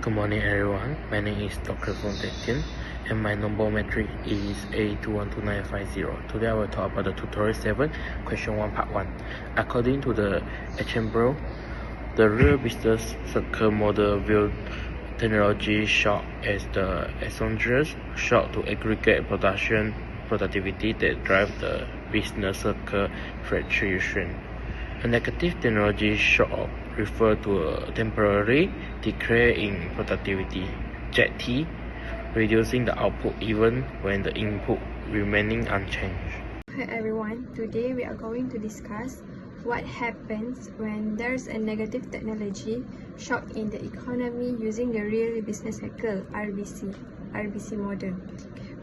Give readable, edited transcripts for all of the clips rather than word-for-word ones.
Good morning everyone, my name is Dr. Fong Teck Tien and my number metric is A2129550. Today I will talk about the tutorial 7, question 1, part 1. According to the Attenborough, the real business cycle model views technology shock as the exogenous shock to aggregate production productivity that drive the business cycle fluctuation. A negative technology shock refers to a temporary decrease in productivity, JT, reducing the output even when the input remaining unchanged. Hi everyone, today we are going to discuss what happens when there's a negative technology shock in the economy using the real business cycle RBC model.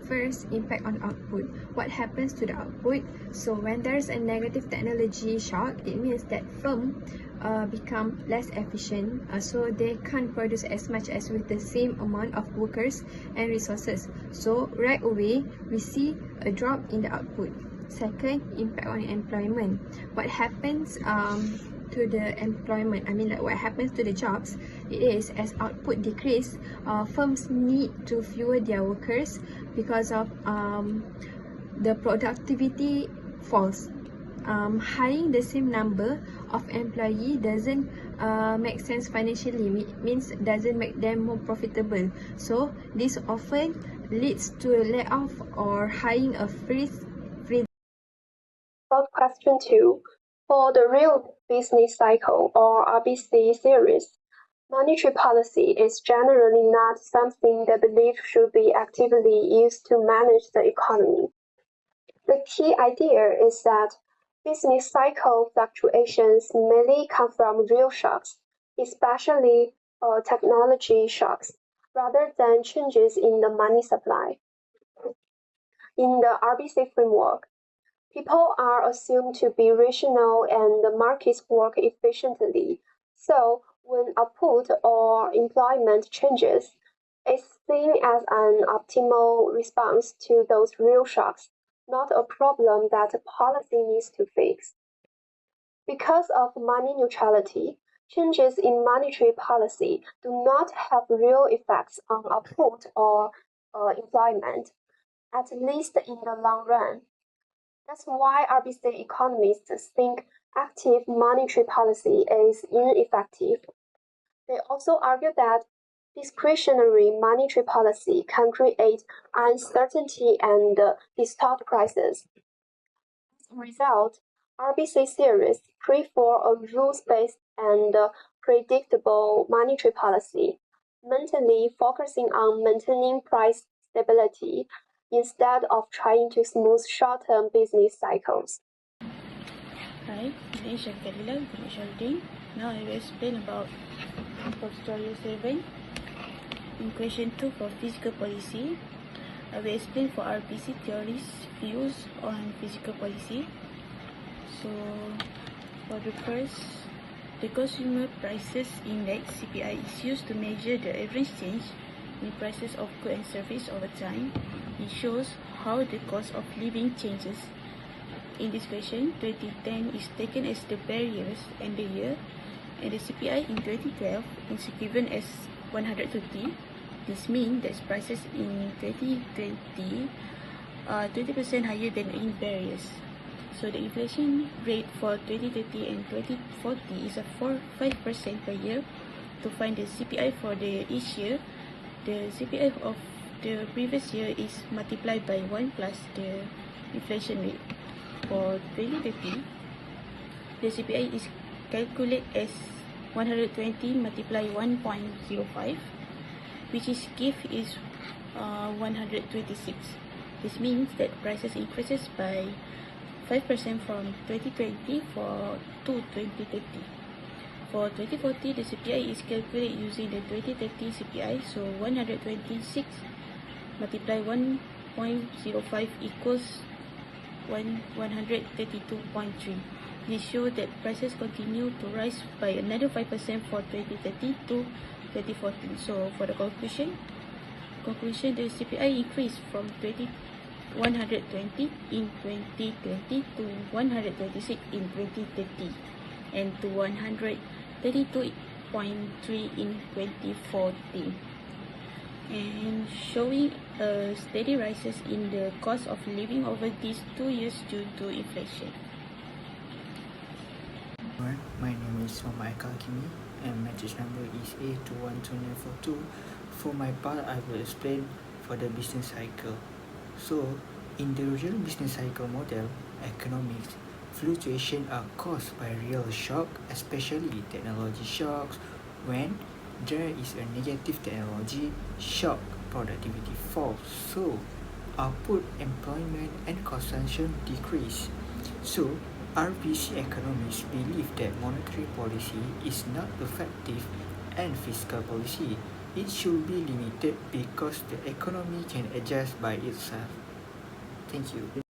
First, impact on output. What happens to the output? So when there's a negative technology shock, it means that firm become less efficient, so they can't produce as much as with the same amount of workers and resources. So right away, we see a drop in the output. Second, impact on employment. What happens to the employment, what happens to the jobs, it is as output decrease, firms need to fewer their workers because of the productivity falls. Hiring the same number of employee doesn't make sense financially, means doesn't make them more profitable. So this often leads to a layoff or hiring a freeze. About question 2, for the real business cycle or RBC series, monetary policy is generally not something that believed should be actively used to manage the economy. The key idea is that business cycle fluctuations mainly come from real shocks, especially technology shocks, rather than changes in the money supply. In the RBC framework, people are assumed to be rational and the markets work efficiently. So when output or employment changes, it's seen as an optimal response to those real shocks, not a problem that policy needs to fix. Because of money neutrality, changes in monetary policy do not have real effects on output or employment, at least in the long run. That's why RBC economists think active monetary policy is ineffective. They also argue that discretionary monetary policy can create uncertainty and distort prices. As a result, RBC series prefer a rules-based and predictable monetary policy, mentally focusing on maintaining price stability instead of trying to smooth short-term business cycles. Hi, my name is Shankarila Shalding. Now I will explain about tutorial 7. In question 2 for physical policy, I will explain for RBC theories views on physical policy. So for the first, the Consumer Prices Index CPI is used to measure the average change in prices of goods and services over time. It shows how the cost of living changes. In this question, 2010 is taken as the barriers and the year, and the CPI in 2012 is given as 130. This means that prices in 2020 are 20% higher than in barriers. So the inflation rate for 2030 and 2040 is a 5% per year. To find the CPI for each year, the CPI of the previous year is multiplied by 1 plus the inflation rate. For 2030, the CPI is calculated as 120 multiply 1.05, which is is 126. This means that prices increases by 5% from 2020 to 2030. For 2040, the CPI is calculated using the 2030 CPI, so 126 multiply 1.05 equals 132.3. This shows that prices continue to rise by another 5% for 2030 to 2040. So for the conclusion, the CPI increased from 120 in 2020 to 126 in 2030 and to 132 4.3 in 2014, and showing a steady rises in the cost of living over these 2 years due to inflation. My name is Muhammad Hakimi and matrix number is A212942. For my part, I will explain for the business cycle. So, in the real business cycle model, economics fluctuations are caused by real shock, especially technology shocks. When there is a negative technology shock, productivity falls. So, output, employment, and consumption decrease. So, RBC economists believe that monetary policy is not effective and fiscal policy. It should be limited because the economy can adjust by itself. Thank you.